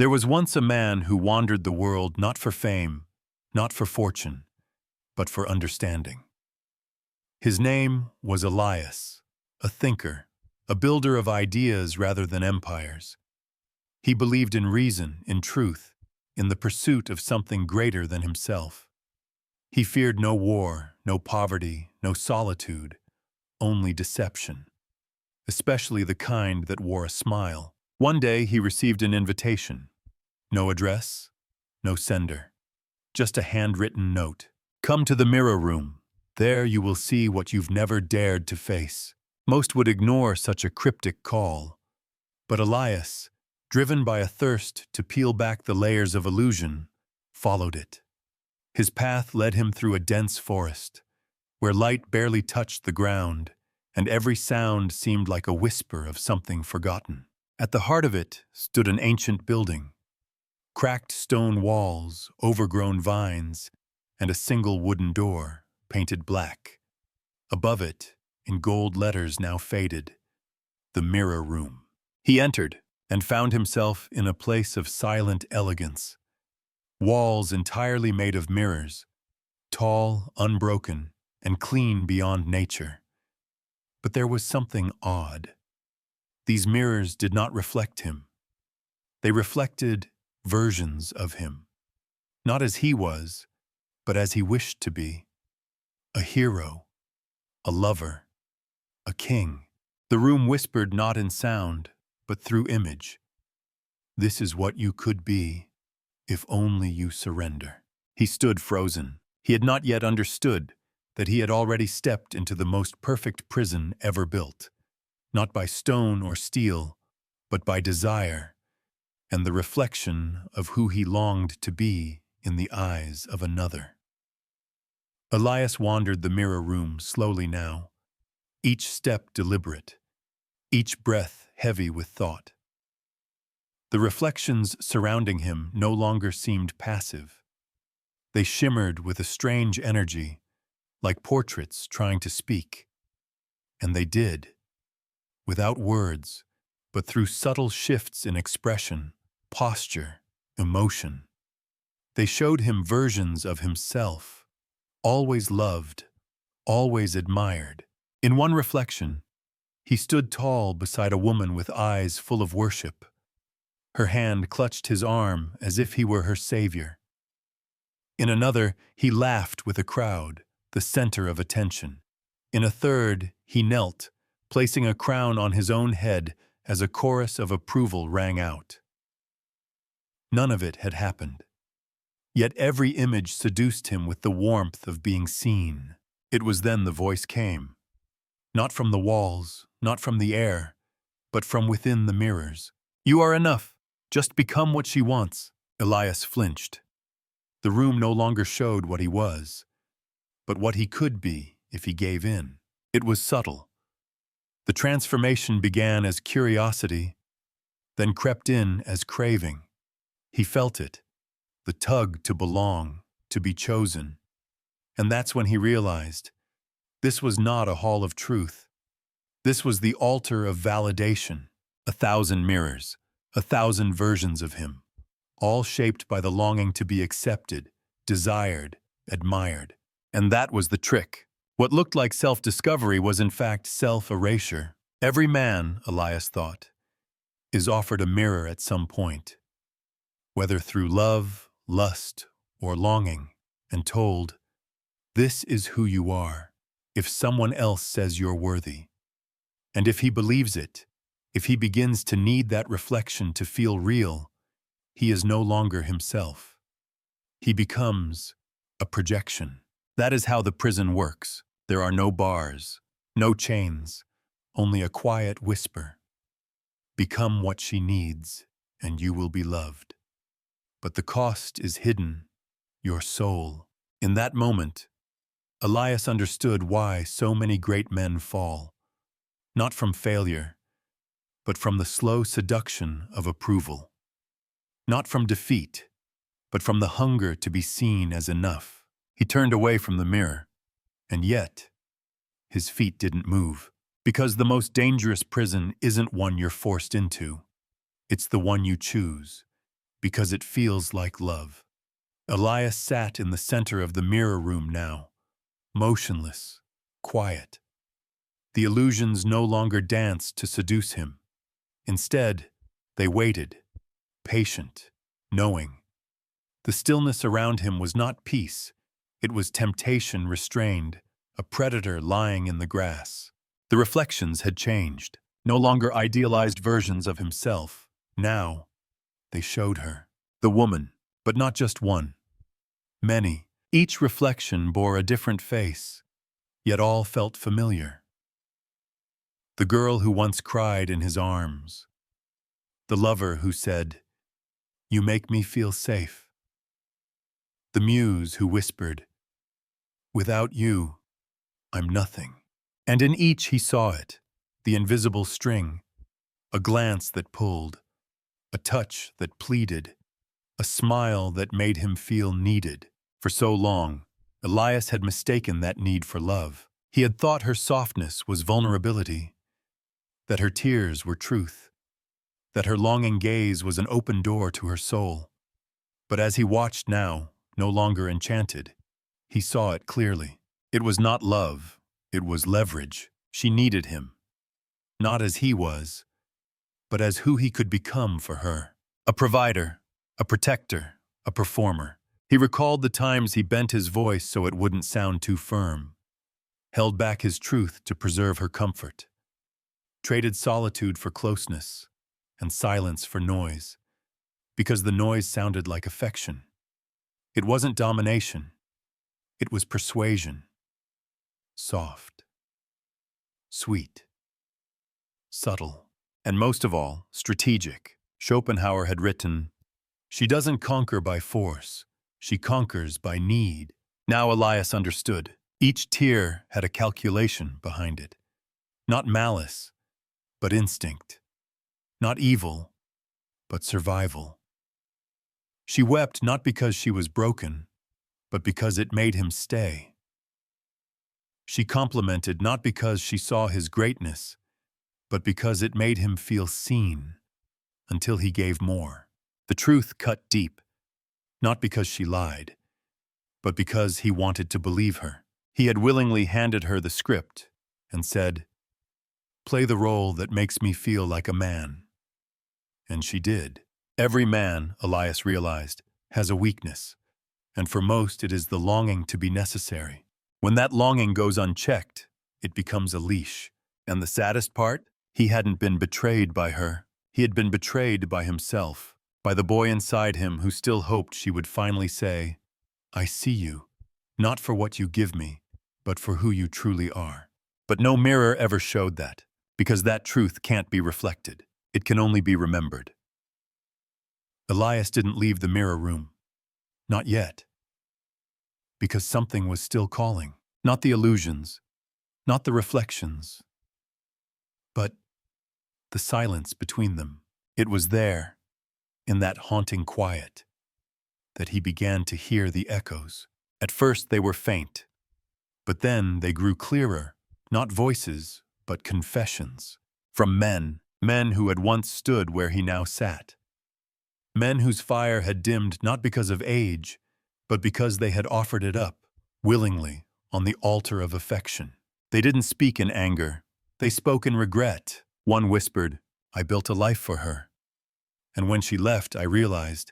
There was once a man who wandered the world not for fame, not for fortune, but for understanding. His name was Elias, a thinker, a builder of ideas rather than empires. He believed in reason, in truth, in the pursuit of something greater than himself. He feared no war, no poverty, no solitude, only deception, especially the kind that wore a smile. One day he received an invitation. No address, no sender, just a handwritten note. Come to the mirror room. There you will see what you've never dared to face. Most would ignore such a cryptic call. But Elias, driven by a thirst to peel back the layers of illusion, followed it. His path led him through a dense forest, where light barely touched the ground, and every sound seemed like a whisper of something forgotten. At the heart of it stood an ancient building. Cracked stone walls, overgrown vines, and a single wooden door, painted black. Above it, in gold letters now faded, the mirror room. He entered and found himself in a place of silent elegance. Walls entirely made of mirrors, tall, unbroken, and clean beyond nature. But there was something odd. These mirrors did not reflect him. They reflected versions of him, not as he was, but as he wished to be. A hero, a lover, a king. The room whispered not in sound, but through image. This is what you could be, if only you surrender. He stood frozen. He had not yet understood that he had already stepped into the most perfect prison ever built, not by stone or steel, but by desire, and the reflection of who he longed to be in the eyes of another. Elias wandered the mirror room slowly now, each step deliberate, each breath heavy with thought. The reflections surrounding him no longer seemed passive. They shimmered with a strange energy, like portraits trying to speak. And they did, without words, but through subtle shifts in expression, posture, emotion. They showed him versions of himself, always loved, always admired. In one reflection, he stood tall beside a woman with eyes full of worship. Her hand clutched his arm as if he were her savior. In another, he laughed with a crowd, the center of attention. In a third, he knelt, placing a crown on his own head as a chorus of approval rang out. None of it had happened. Yet every image seduced him with the warmth of being seen. It was then the voice came. Not from the walls, not from the air, but from within the mirrors. You are enough. Just become what she wants. Elias flinched. The room no longer showed what he was, but what he could be if he gave in. It was subtle. The transformation began as curiosity, then crept in as craving. He felt it, the tug to belong, to be chosen. And that's when he realized this was not a hall of truth. This was the altar of validation, 1,000 mirrors, 1,000 versions of him, all shaped by the longing to be accepted, desired, admired. And that was the trick. What looked like self-discovery was in fact self-erasure. Every man, Elias thought, is offered a mirror at some point, whether through love, lust, or longing, and told, this is who you are, if someone else says you're worthy. And if he believes it, if he begins to need that reflection to feel real, he is no longer himself. He becomes a projection. That is how the prison works. There are no bars, no chains, only a quiet whisper. Become what she needs, and you will be loved. But the cost is hidden, your soul. In that moment, Elias understood why so many great men fall, not from failure, but from the slow seduction of approval. Not from defeat, but from the hunger to be seen as enough. He turned away from the mirror, and yet, his feet didn't move. Because the most dangerous prison isn't one you're forced into. It's the one you choose. because it feels like love. Elias sat in the center of the mirror room now, motionless, quiet. The illusions no longer danced to seduce him. Instead, they waited, patient, knowing. The stillness around him was not peace. It was temptation restrained, a predator lying in the grass. The reflections had changed, no longer idealized versions of himself. Now, they showed her. The woman, but not just one. Many. Each reflection bore a different face, yet all felt familiar. The girl who once cried in his arms. The lover who said, "You make me feel safe." The muse who whispered, "Without you, I'm nothing." And in each he saw it, the invisible string, a glance that pulled, a touch that pleaded, a smile that made him feel needed. For so long, Elias had mistaken that need for love. He had thought her softness was vulnerability, that her tears were truth, that her longing gaze was an open door to her soul. But as he watched now, no longer enchanted, he saw it clearly. It was not love, it was leverage. She needed him, not as he was, but as who he could become for her. A provider, a protector, a performer. He recalled the times he bent his voice so it wouldn't sound too firm, held back his truth to preserve her comfort, traded solitude for closeness and silence for noise, because the noise sounded like affection. It wasn't domination, it was persuasion. Soft, sweet, subtle, and most of all, strategic. Schopenhauer had written, "She doesn't conquer by force, she conquers by need." Now Elias understood. Each tear had a calculation behind it. Not malice, but instinct. Not evil, but survival. She wept not because she was broken, but because it made him stay. She complimented not because she saw his greatness, but because it made him feel seen, until he gave more. The truth cut deep, not because she lied, but because he wanted to believe her. He had willingly handed her the script and said, "Play the role that makes me feel like a man." And she did. Every man, Elias realized, has a weakness, and for most it is the longing to be necessary. When that longing goes unchecked, it becomes a leash. And the saddest part? He hadn't been betrayed by her. He had been betrayed by himself, by the boy inside him who still hoped she would finally say, "I see you, not for what you give me, but for who you truly are." But no mirror ever showed that, because that truth can't be reflected. It can only be remembered. Elias didn't leave the mirror room. Not yet. Because something was still calling. Not the illusions, not the reflections, but the silence between them. It was there, in that haunting quiet, that he began to hear the echoes. At first they were faint, but then they grew clearer, not voices, but confessions. From men who had once stood where he now sat. Men whose fire had dimmed not because of age, but because they had offered it up, willingly, on the altar of affection. They didn't speak in anger. They spoke in regret. One whispered, "I built a life for her. And when she left, I realized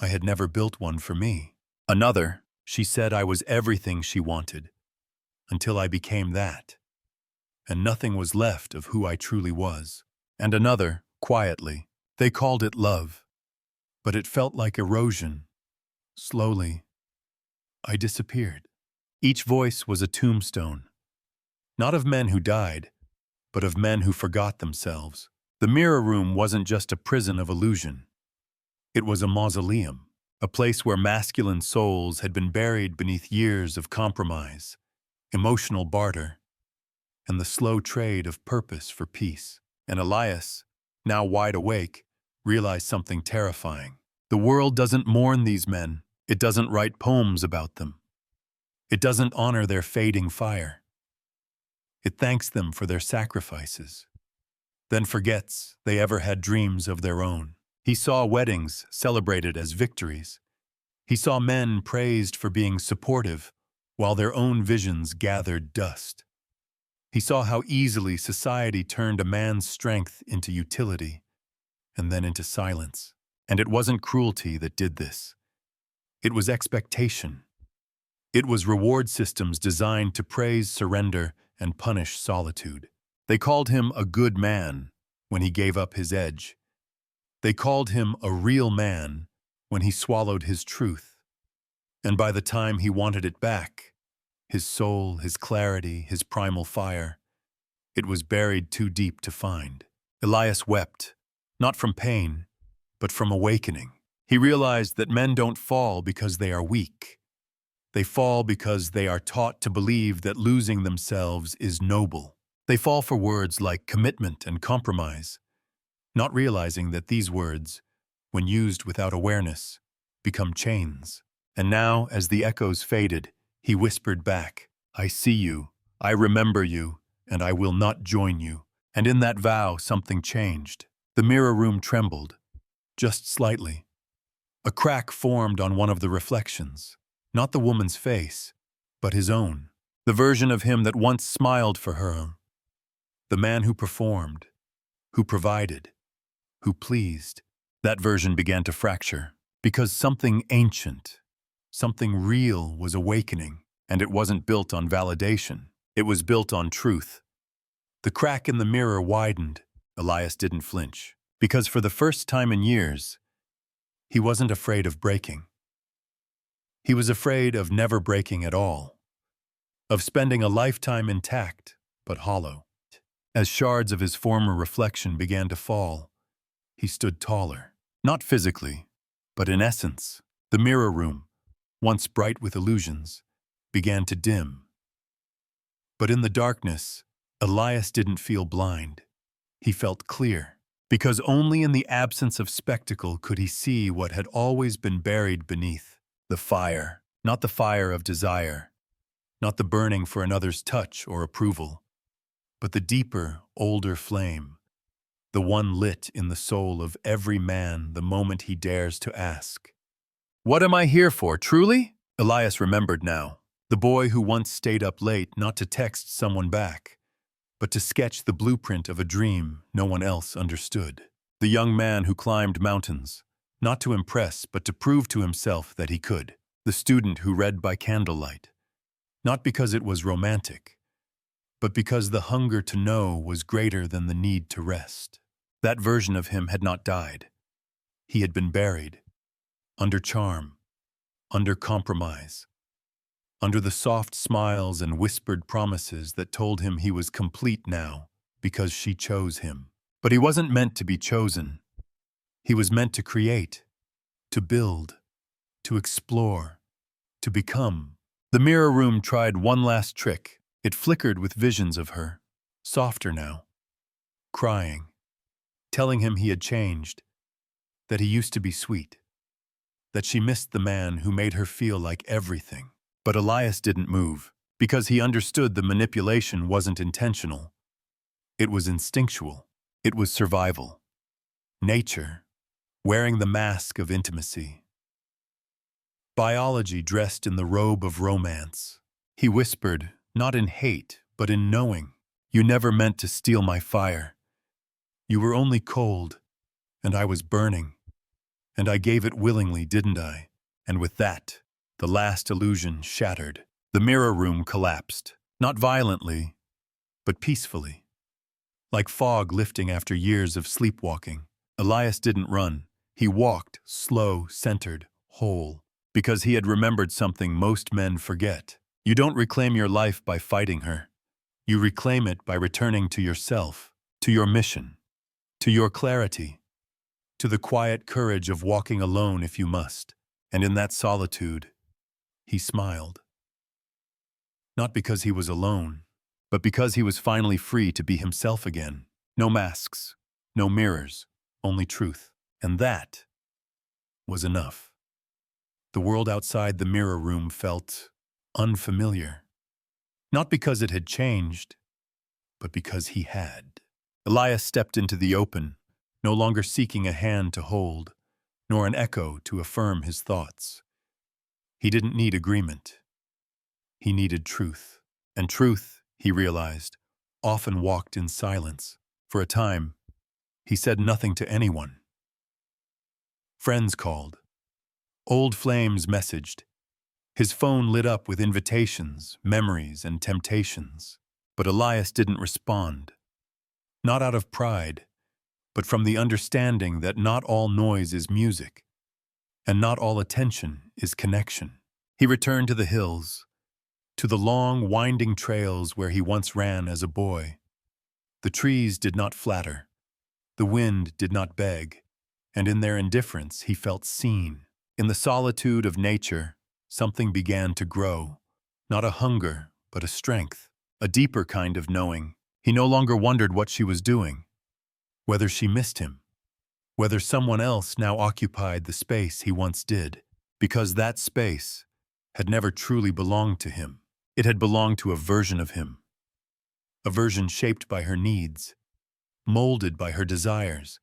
I had never built one for me." Another, "She said I was everything she wanted, until I became that. And nothing was left of who I truly was." And another, quietly, "They called it love, but it felt like erosion. Slowly, I disappeared." Each voice was a tombstone, not of men who died, but of men who forgot themselves. The mirror room wasn't just a prison of illusion. It was a mausoleum, a place where masculine souls had been buried beneath years of compromise, emotional barter, and the slow trade of purpose for peace. And Elias, now wide awake, realized something terrifying. The world doesn't mourn these men. It doesn't write poems about them. It doesn't honor their fading fire. It thanks them for their sacrifices, then forgets they ever had dreams of their own. He saw weddings celebrated as victories. He saw men praised for being supportive, while their own visions gathered dust. He saw how easily society turned a man's strength into utility, and then into silence. And it wasn't cruelty that did this. It was expectation. It was reward systems designed to praise surrender and punish solitude. They called him a good man when he gave up his edge. They called him a real man when he swallowed his truth. And by the time he wanted it back, his soul, his clarity, his primal fire, it was buried too deep to find. Elias wept, not from pain, but from awakening. He realized that men don't fall because they are weak. They fall because they are taught to believe that losing themselves is noble. They fall for words like commitment and compromise, not realizing that these words, when used without awareness, become chains. And now, as the echoes faded, he whispered back, "I see you, I remember you, and I will not join you." And in that vow, something changed. The mirror room trembled, just slightly. A crack formed on one of the reflections, not the woman's face, but his own. The version of him that once smiled for her. The man who performed, who provided, who pleased. That version began to fracture, because something ancient, something real was awakening, and it wasn't built on validation. It was built on truth. The crack in the mirror widened. Elias didn't flinch, because for the first time in years, he wasn't afraid of breaking. He was afraid of never breaking at all, of spending a lifetime intact but hollow. As shards of his former reflection began to fall, he stood taller, not physically, but in essence. The mirror room, once bright with illusions, began to dim. But in the darkness, Elias didn't feel blind. He felt clear, because only in the absence of spectacle could he see what had always been buried beneath. The fire, not the fire of desire, not the burning for another's touch or approval, but the deeper, older flame, the one lit in the soul of every man the moment he dares to ask, "What am I here for, truly?" Elias remembered now, the boy who once stayed up late not to text someone back, but to sketch the blueprint of a dream no one else understood. The young man who climbed mountains, not to impress but to prove to himself that he could. The student who read by candlelight, not because it was romantic, but because the hunger to know was greater than the need to rest. That version of him had not died. He had been buried, under charm, under compromise, under the soft smiles and whispered promises that told him he was complete now because she chose him. But he wasn't meant to be chosen. He was meant to create, to build, to explore, to become. The mirror room tried one last trick. It flickered with visions of her, softer now, crying, telling him he had changed, that he used to be sweet, that she missed the man who made her feel like everything. But Elias didn't move, because he understood the manipulation wasn't intentional. It was instinctual. It was survival. Nature, wearing the mask of intimacy. Biology dressed in the robe of romance. He whispered, not in hate, but in knowing, "You never meant to steal my fire. You were only cold, and I was burning. And I gave it willingly, didn't I?" And with that, the last illusion shattered. The mirror room collapsed, not violently, but peacefully. Like fog lifting after years of sleepwalking. Elias didn't run. He walked, slow, centered, whole, because he had remembered something most men forget. You don't reclaim your life by fighting her. You reclaim it by returning to yourself, to your mission, to your clarity, to the quiet courage of walking alone if you must. And in that solitude, he smiled. Not because he was alone, but because he was finally free to be himself again. No masks, no mirrors, only truth. And that was enough. The world outside the mirror room felt unfamiliar. Not because it had changed, but because he had. Elias stepped into the open, no longer seeking a hand to hold, nor an echo to affirm his thoughts. He didn't need agreement. He needed truth. And truth, he realized, often walked in silence. For a time, he said nothing to anyone. Friends called. Old flames messaged. His phone lit up with invitations, memories, and temptations. But Elias didn't respond. Not out of pride, but from the understanding that not all noise is music, and not all attention is connection. He returned to the hills, to the long, winding trails where he once ran as a boy. The trees did not flatter, the wind did not beg, and in their indifference he felt seen. In the solitude of nature, something began to grow, not a hunger, but a strength, a deeper kind of knowing. He no longer wondered what she was doing, whether she missed him, whether someone else now occupied the space he once did, because that space had never truly belonged to him. It had belonged to a version of him, a version shaped by her needs, molded by her desires,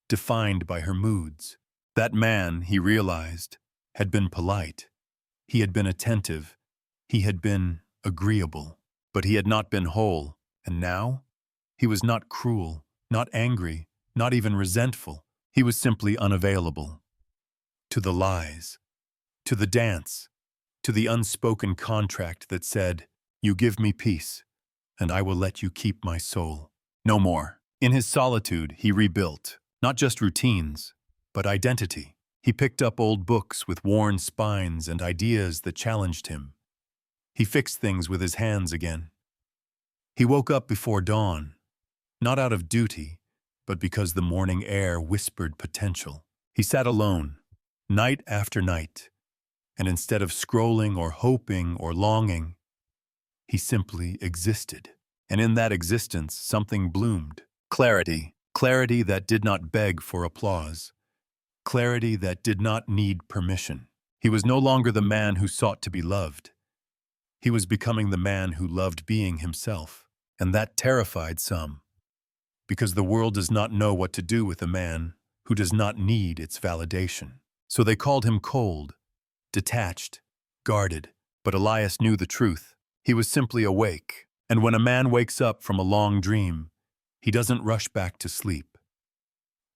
defined by her moods. That man, he realized, had been polite. He had been attentive. He had been agreeable. But he had not been whole. And now? He was not cruel, not angry, not even resentful. He was simply unavailable. To the lies, to the dance, to the unspoken contract that said, "You give me peace, and I will let you keep my soul." No more. In his solitude, he rebuilt, not just routines, but identity. He picked up old books with worn spines and ideas that challenged him. He fixed things with his hands again. He woke up before dawn, not out of duty, but because the morning air whispered potential. He sat alone, night after night, and instead of scrolling or hoping or longing, he simply existed. And in that existence, something bloomed. Clarity. Clarity that did not beg for applause. Clarity that did not need permission. He was no longer the man who sought to be loved. He was becoming the man who loved being himself. And that terrified some, because the world does not know what to do with a man who does not need its validation. So they called him cold, detached, guarded. But Elias knew the truth. He was simply awake. And when a man wakes up from a long dream, he doesn't rush back to sleep.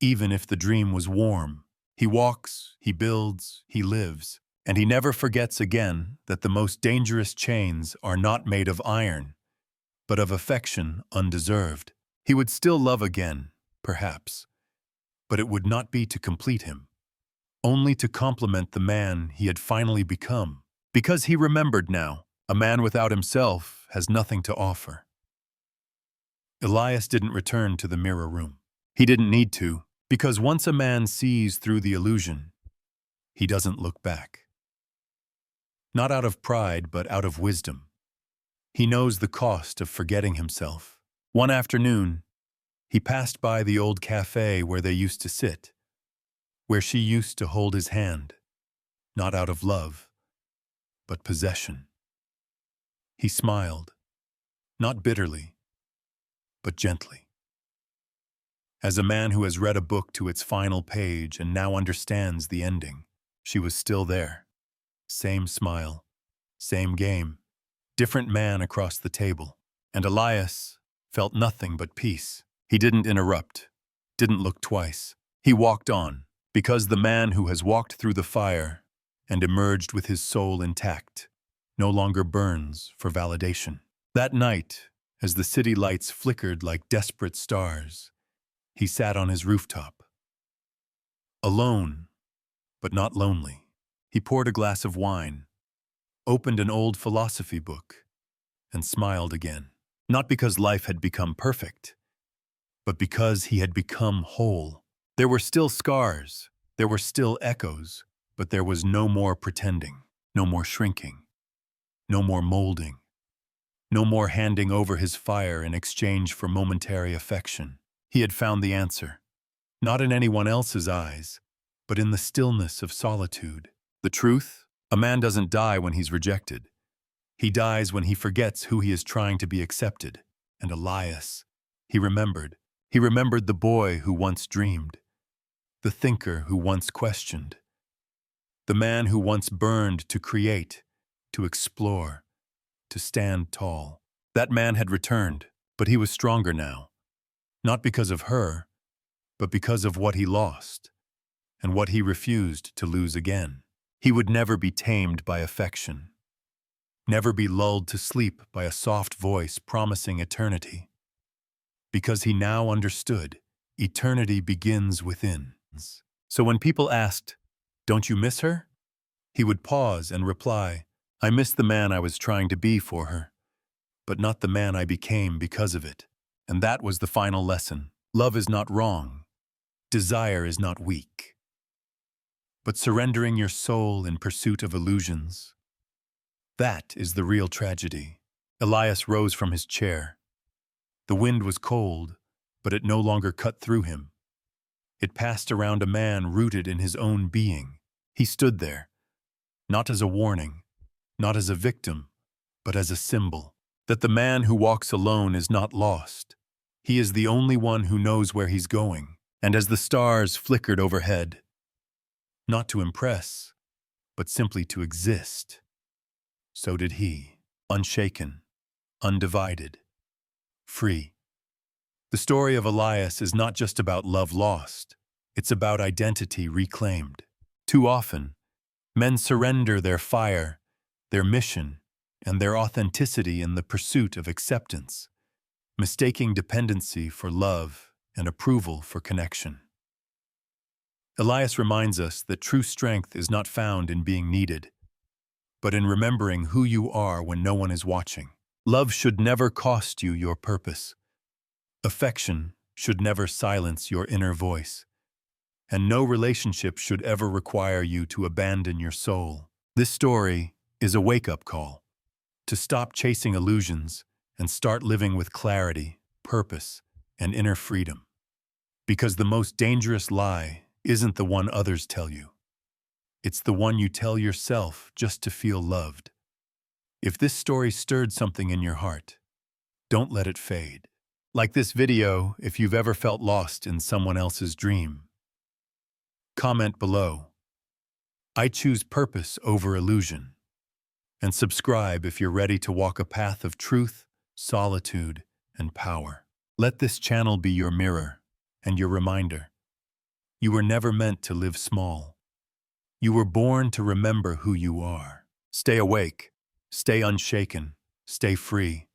Even if the dream was warm, he walks, he builds, he lives. And he never forgets again that the most dangerous chains are not made of iron, but of affection undeserved. He would still love again, perhaps, but it would not be to complete him, only to complement the man he had finally become. Because he remembered now, a man without himself has nothing to offer. Elias didn't return to the mirror room. He didn't need to, because once a man sees through the illusion, he doesn't look back. Not out of pride, but out of wisdom. He knows the cost of forgetting himself. One afternoon, he passed by the old cafe where they used to sit, where she used to hold his hand, not out of love, but possession. He smiled, not bitterly, but gently. As a man who has read a book to its final page and now understands the ending, she was still there. Same smile, same game, different man across the table. And Elias felt nothing but peace. He didn't interrupt, didn't look twice. He walked on, because the man who has walked through the fire and emerged with his soul intact no longer burns for validation. That night, as the city lights flickered like desperate stars, he sat on his rooftop. Alone, but not lonely. He poured a glass of wine, opened an old philosophy book, and smiled again. Not because life had become perfect, but because he had become whole. There were still scars, there were still echoes, but there was no more pretending, no more shrinking, no more molding, no more handing over his fire in exchange for momentary affection. He had found the answer, not in anyone else's eyes, but in the stillness of solitude. The truth? A man doesn't die when he's rejected. He dies when he forgets who he is trying to be accepted. And Elias, he remembered, He remembered the boy who once dreamed, the thinker who once questioned, the man who once burned to create, to explore, to stand tall. That man had returned, but he was stronger now, not because of her, but because of what he lost, and what he refused to lose again. He would never be tamed by affection, never be lulled to sleep by a soft voice promising eternity. Because he now understood, eternity begins within. So when people asked, "Don't you miss her?" he would pause and reply, "I miss the man I was trying to be for her, but not the man I became because of it." And that was the final lesson. Love is not wrong. Desire is not weak. But surrendering your soul in pursuit of illusions, that is the real tragedy. Elias rose from his chair. The wind was cold, but it no longer cut through him. It passed around a man rooted in his own being. He stood there, not as a warning, not as a victim, but as a symbol, that the man who walks alone is not lost. He is the only one who knows where he's going. And as the stars flickered overhead, not to impress, but simply to exist, so did he, unshaken, undivided, free. The story of Elias is not just about love lost, it's about identity reclaimed. Too often, men surrender their fire, their mission, and their authenticity in the pursuit of acceptance, mistaking dependency for love and approval for connection. Elias reminds us that true strength is not found in being needed, but in remembering who you are when no one is watching. Love should never cost you your purpose. Affection should never silence your inner voice. And no relationship should ever require you to abandon your soul. This story is a wake-up call to stop chasing illusions and start living with clarity, purpose, and inner freedom. Because the most dangerous lie isn't the one others tell you. It's the one you tell yourself just to feel loved. If this story stirred something in your heart, don't let it fade. Like this video if you've ever felt lost in someone else's dream. Comment below. I choose purpose over illusion. And subscribe if you're ready to walk a path of truth, solitude, and power. Let this channel be your mirror and your reminder. You were never meant to live small. You were born to remember who you are. Stay awake, stay unshaken, stay free.